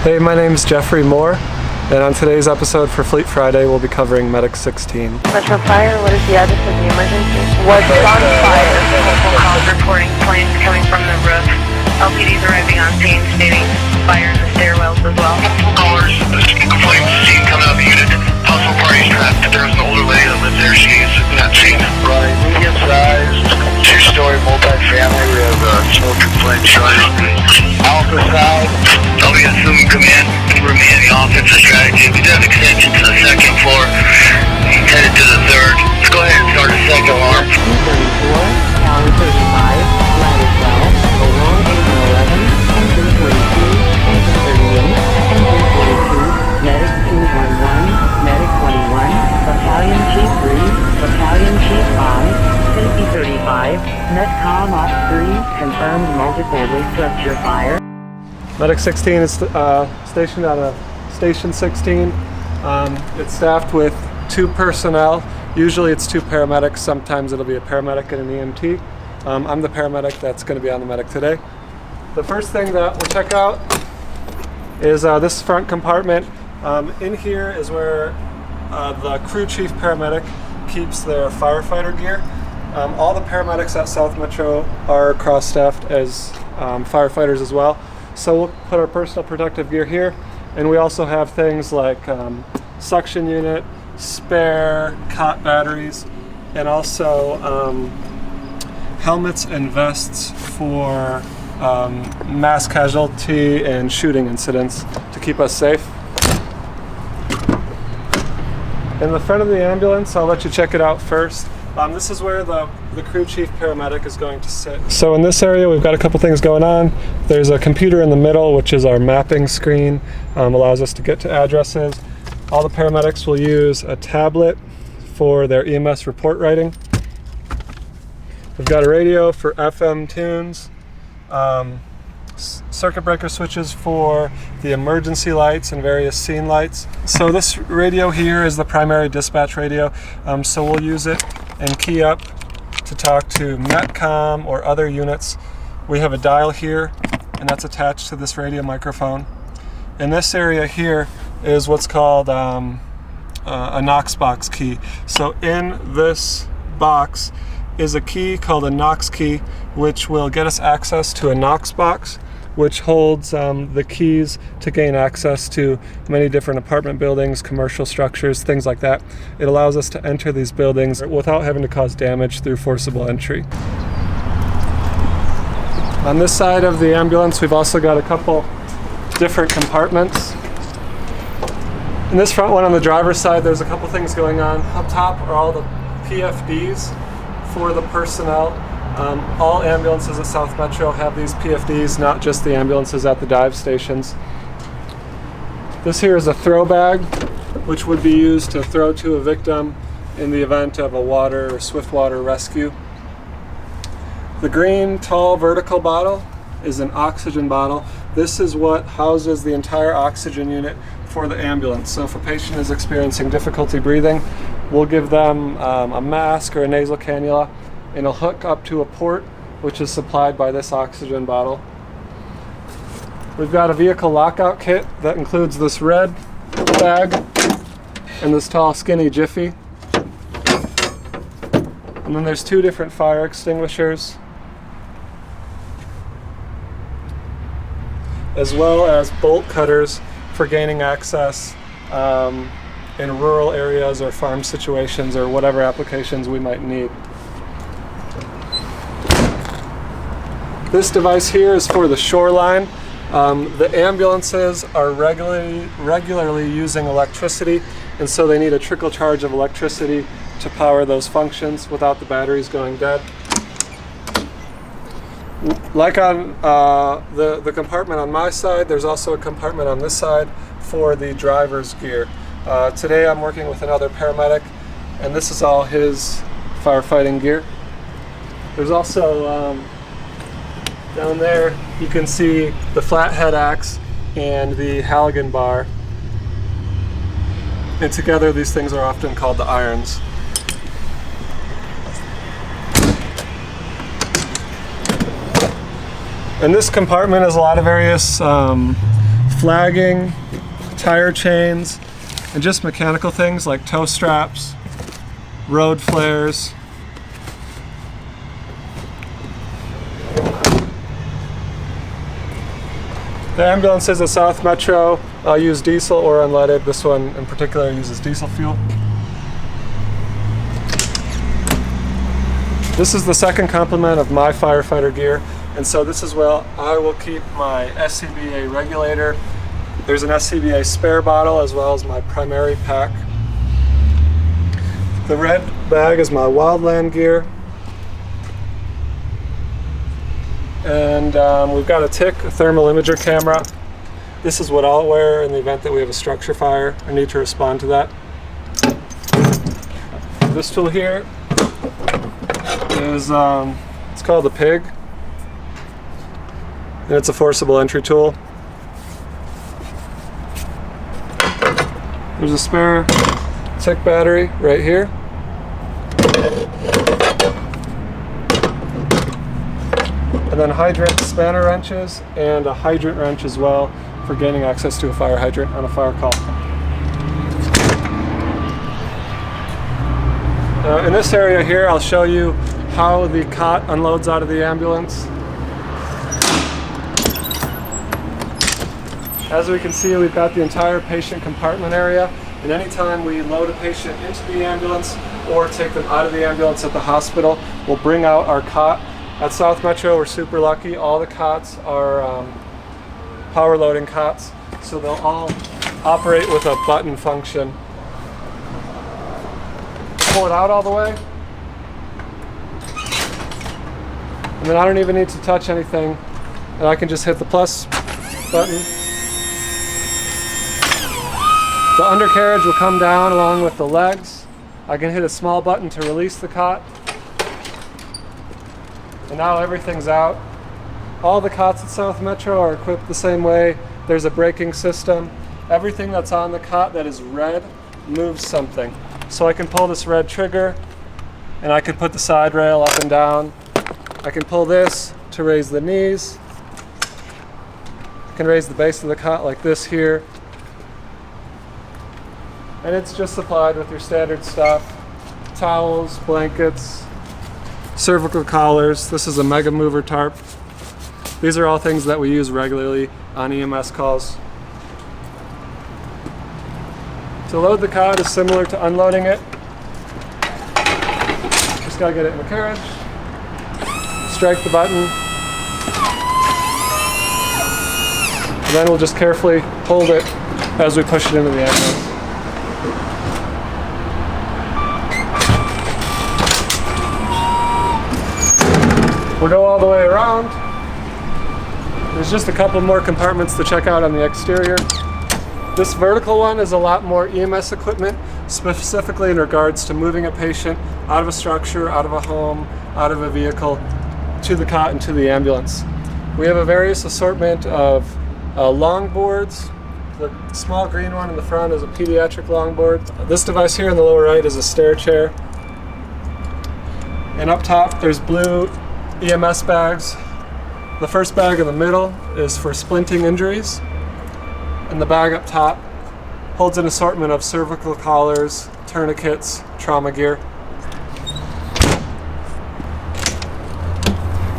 Hey, my name's Jeffrey Moore, and on today's episode for Fleet Friday, we'll be covering Medic 16. Metro Fire, what is the address of the emergency? What's on fire? Multiple calls reporting flames coming from the roof. LPD's arriving on scene, stating fire in the stairwells as well. Multiple callers, flames seen coming out of the unit. Household parties trapped. There's an older lady that lives there. She's not seen. Right, medium-sized, two-story multi-family. We have smoke and flame showing. Alpha side. WSM command, remain in the offensive strategy. We do have extension to the second floor, headed to the third. Let's go ahead and start the second alarm. 234, Tower 35, Ladder 12, along Engine 11, Engine 22, Engine 38, Engine 42, Medic 211, Medic 21, Battalion Chief 3, Battalion Chief 5, Safety 35, Netcom Op 3, confirmed multiple restructure fire. Medic 16 is stationed out of Station 16. It's staffed with 2 personnel. Usually it's 2 paramedics. Sometimes it'll be a paramedic and an EMT. I'm the paramedic that's going to be on the medic today. The first thing that we'll check out is this front compartment. In here is where the crew chief paramedic keeps their firefighter gear. All the paramedics at South Metro are cross-staffed as firefighters as well. So we'll put our personal protective gear here, and we also have things like suction unit, spare cot batteries, and also helmets and vests for mass casualty and shooting incidents to keep us safe. In the front of the ambulance, I'll let you check it out first. This is where the crew chief paramedic is going to sit. So in this area, we've got a couple things going on. There's a computer in the middle, which is our mapping screen, allows us to get to addresses. All the paramedics will use a tablet for their EMS report writing. We've got a radio for FM tunes, circuit breaker switches for the emergency lights and various scene lights. So this radio here is the primary dispatch radio, so we'll use it and key up to talk to Netcom or other units. We have a dial here, and that's attached to this radio microphone. In this area here is what's called a Knox box key. So in this box is a key called a Knox key, which will get us access to a Knox box, which holds the keys to gain access to many different apartment buildings, commercial structures, things like that. It allows us to enter these buildings without having to cause damage through forcible entry. On this side of the ambulance, we've also got a couple different compartments. In this front one on the driver's side, there's a couple things going on. Up top are all the PFDs for the personnel. All ambulances at South Metro have these PFDs, not just the ambulances at the dive stations. This here is a throw bag, which would be used to throw to a victim in the event of a water or swift water rescue. The green tall vertical bottle is an oxygen bottle. This is what houses the entire oxygen unit for the ambulance. So if a patient is experiencing difficulty breathing, we'll give them a mask or a nasal cannula, and it'll hook up to a port which is supplied by this oxygen bottle. We've got a vehicle lockout kit that includes this red bag and this tall skinny jiffy. And then there's 2 different fire extinguishers, as well as bolt cutters for gaining access in rural areas or farm situations or whatever applications we might need. This device here is for the shoreline. The ambulances are regularly using electricity, and so they need a trickle charge of electricity to power those functions without the batteries going dead. Like on the compartment on my side, there's also a compartment on this side for the driver's gear. Today I'm working with another paramedic, and this is all his firefighting gear. There's also down there you can see the flathead axe and the Halligan bar, and together these things are often called the irons. In this compartment is a lot of various flagging, tire chains, and just mechanical things like tow straps, road flares. The ambulances at South Metro use diesel or unleaded. This one in particular uses diesel fuel. This is the second complement of my firefighter gear, and so this is where I will keep my SCBA regulator. There's an SCBA spare bottle as well as my primary pack. The red bag is my wildland gear. And we've got a TIC, a thermal imager camera. This is what I'll wear in the event that we have a structure fire or need to respond to that. This tool here is, it's called the PIG. And it's a forcible entry tool. There's a spare TIC battery right here. And then hydrant spanner wrenches and a hydrant wrench as well for gaining access to a fire hydrant on a fire call. In this area here, I'll show you how the cot unloads out of the ambulance. As we can see, we've got the entire patient compartment area, and anytime we load a patient into the ambulance or take them out of the ambulance at the hospital, we'll bring out our cot. At South Metro, we're super lucky. All the cots are power loading cots, so they'll all operate with a button function. Pull it out all the way, and then I don't even need to touch anything, and I can just hit the plus button. The undercarriage will come down along with the legs. I can hit a small button to release the cot. And now everything's out. All the cots at South Metro are equipped the same way. There's a braking system. Everything that's on the cot that is red moves something. So I can pull this red trigger and I can put the side rail up and down. I can pull this to raise the knees. I can raise the base of the cot like this here. And it's just supplied with your standard stuff. Towels, blankets, cervical collars. This is a mega mover tarp. These are all things that we use regularly on EMS calls. To load the cot is similar to unloading it. Just gotta get it in the carriage, strike the button, and then we'll just carefully hold it as we push it into the ambulance. We'll go all the way around. There's just a couple more compartments to check out on the exterior. This vertical one is a lot more EMS equipment, specifically in regards to moving a patient out of a structure, out of a home, out of a vehicle, to the cot and to the ambulance. We have a various assortment of longboards. The small green one in the front is a pediatric longboard. This device here in the lower right is a stair chair. And up top there's blue EMS bags. The first bag in the middle is for splinting injuries, and the bag up top holds an assortment of cervical collars, tourniquets, trauma gear.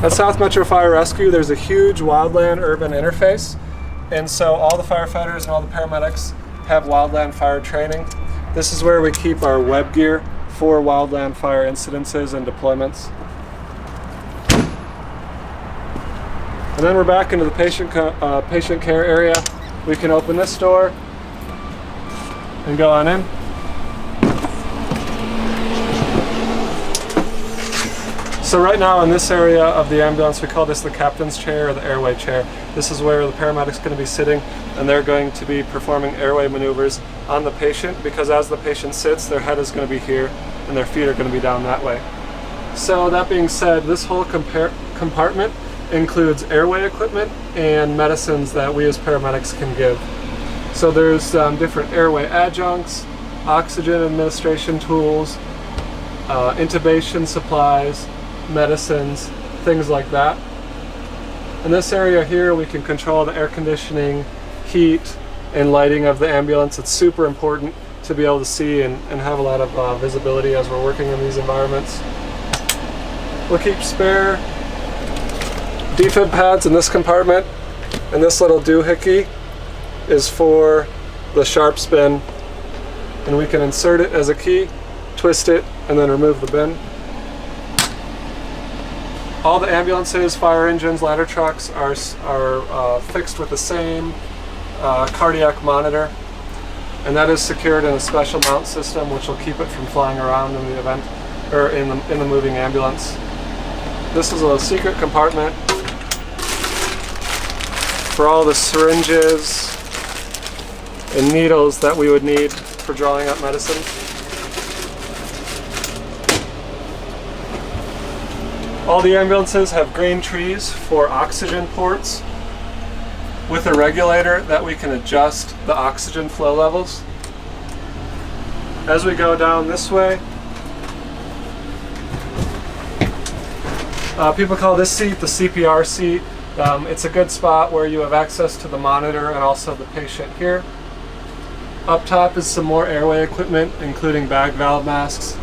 At South Metro Fire Rescue, there's a huge wildland-urban interface, and so all the firefighters and all the paramedics have wildland fire training. This is where we keep our web gear for wildland fire incidences and deployments. And then we're back into the patient care area. We can open this door and go on in. So right now in this area of the ambulance, we call this the captain's chair or the airway chair. This is where the paramedic's going to be sitting, and they're going to be performing airway maneuvers on the patient, because as the patient sits, their head is going to be here and their feet are going to be down that way. So that being said, this whole compartment includes airway equipment and medicines that we as paramedics can give. So there's different airway adjuncts, oxygen administration tools, intubation supplies, medicines, things like that. In this area here, we can control the air conditioning, heat and lighting of the ambulance. It's super important to be able to see and have a lot of visibility as we're working in these environments. We'll keep spare defib pads in this compartment, and this little doohickey is for the sharp spin, and we can insert it as a key, twist it, and then remove the bin. All the ambulances, fire engines, ladder trucks are fixed with the same cardiac monitor, and that is secured in a special mount system which will keep it from flying around in the event, or in the moving ambulance. This is a secret compartment for all the syringes and needles that we would need for drawing up medicine. All the ambulances have green trees for oxygen ports with a regulator that we can adjust the oxygen flow levels. As we go down this way, people call this seat the CPR seat. It's a good spot where you have access to the monitor and also the patient here. Up top is some more airway equipment, including bag valve masks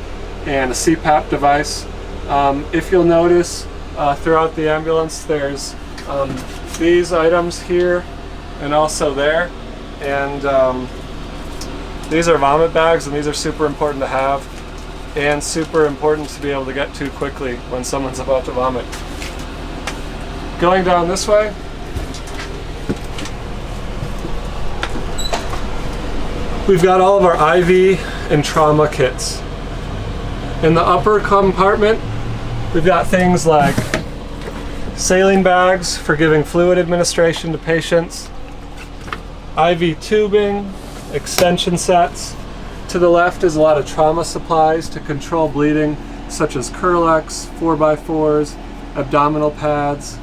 and a CPAP device. If you'll notice throughout the ambulance, there's these items here and also there, and these are vomit bags, and these are super important to have and super important to be able to get to quickly when someone's about to vomit. Going down this way, we've got all of our IV and trauma kits. In the upper compartment, we've got things like saline bags for giving fluid administration to patients, IV tubing, extension sets. To the left is a lot of trauma supplies to control bleeding, such as Curlex, 4x4s, abdominal pads.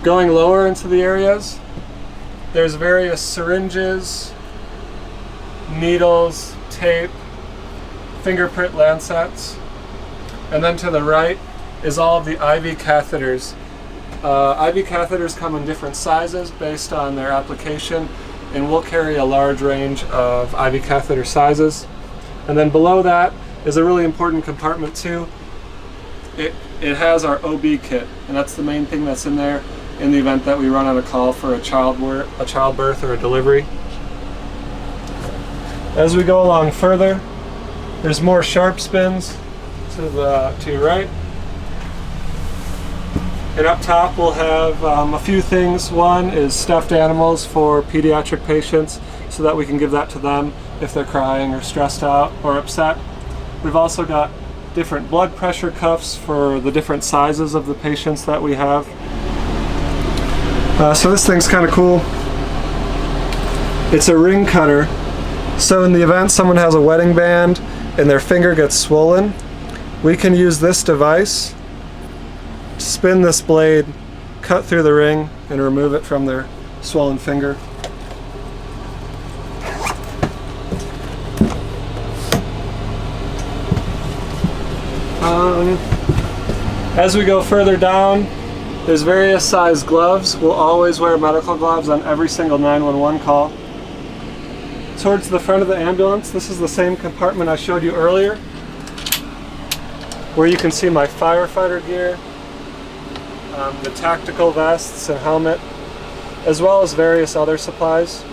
Going lower into the areas, there's various syringes, needles, tape, fingerprint lancets, and then to the right is all of the IV catheters. IV catheters come in different sizes based on their application, and we'll carry a large range of IV catheter sizes. And then below that is a really important compartment too. It has our OB kit, and that's the main thing that's in there in the event that we run on a call for a childbirth or a delivery. As we go along further, there's more sharp spins to your right. And up top we'll have a few things. One is stuffed animals for pediatric patients so that we can give that to them if they're crying or stressed out or upset. We've also got different blood pressure cuffs for the different sizes of the patients that we have. So this thing's kind of cool. It's a ring cutter. So in the event someone has a wedding band and their finger gets swollen, we can use this device, spin this blade, cut through the ring, and remove it from their swollen finger. As we go further down, there's various size gloves. We'll always wear medical gloves on every single 911 call. Towards the front of the ambulance, this is the same compartment I showed you earlier, where you can see my firefighter gear, the tactical vests and helmet, as well as various other supplies.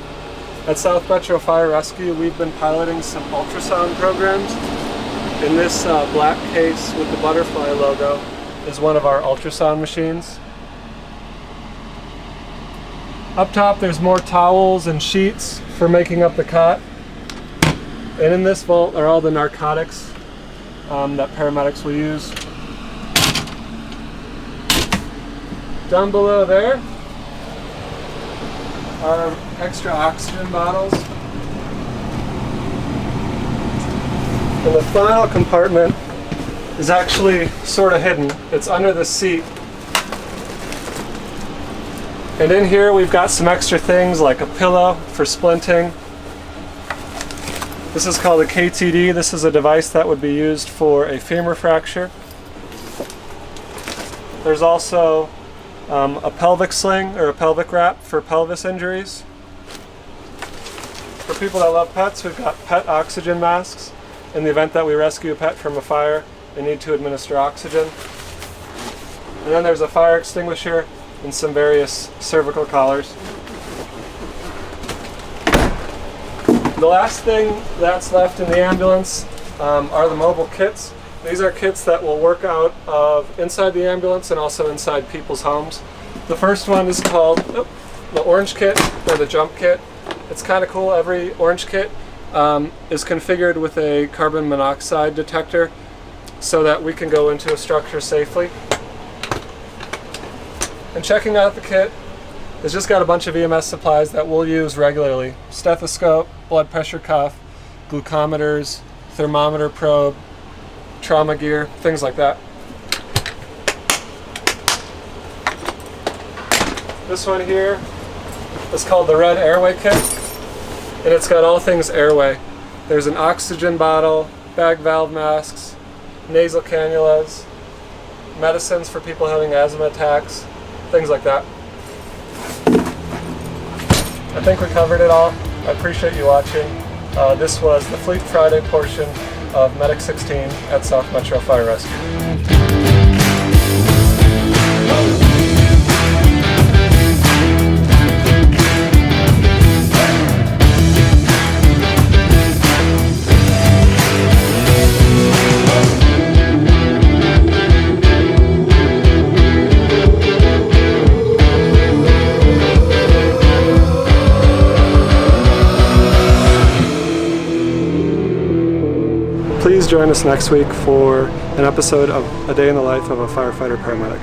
At South Metro Fire Rescue, we've been piloting some ultrasound programs. In this black case with the butterfly logo is one of our ultrasound machines. Up top there's more towels and sheets for making up the cot. And in this vault are all the narcotics that paramedics will use. Down below there are extra oxygen bottles. And the final compartment is actually sort of hidden. It's under the seat. And in here we've got some extra things like a pillow for splinting. This is called a KTD. This is a device that would be used for a femur fracture. There's also a pelvic sling or a pelvic wrap for pelvis injuries. For people that love pets, we've got pet oxygen masks. In the event that we rescue a pet from a fire, they need to administer oxygen. And then there's a fire extinguisher and some various cervical collars. The last thing that's left in the ambulance are the mobile kits. These are kits that will work out of inside the ambulance and also inside people's homes. The first one is called the orange kit or the jump kit. It's kind of cool. Every orange kit is configured with a carbon monoxide detector so that we can go into a structure safely. And checking out the kit, it's just got a bunch of EMS supplies that we'll use regularly. Stethoscope, blood pressure cuff, glucometers, thermometer probe, trauma gear, things like that. This one here is called the Red Airway Kit, and it's got all things airway. There's an oxygen bottle, bag valve masks, nasal cannulas, medicines for people having asthma attacks, things like that. I think we covered it all. I appreciate you watching. This was the Fleet Friday portion of Medic 16 at South Metro Fire Rescue. Please join us next week for an episode of A Day in the Life of a Firefighter Paramedic.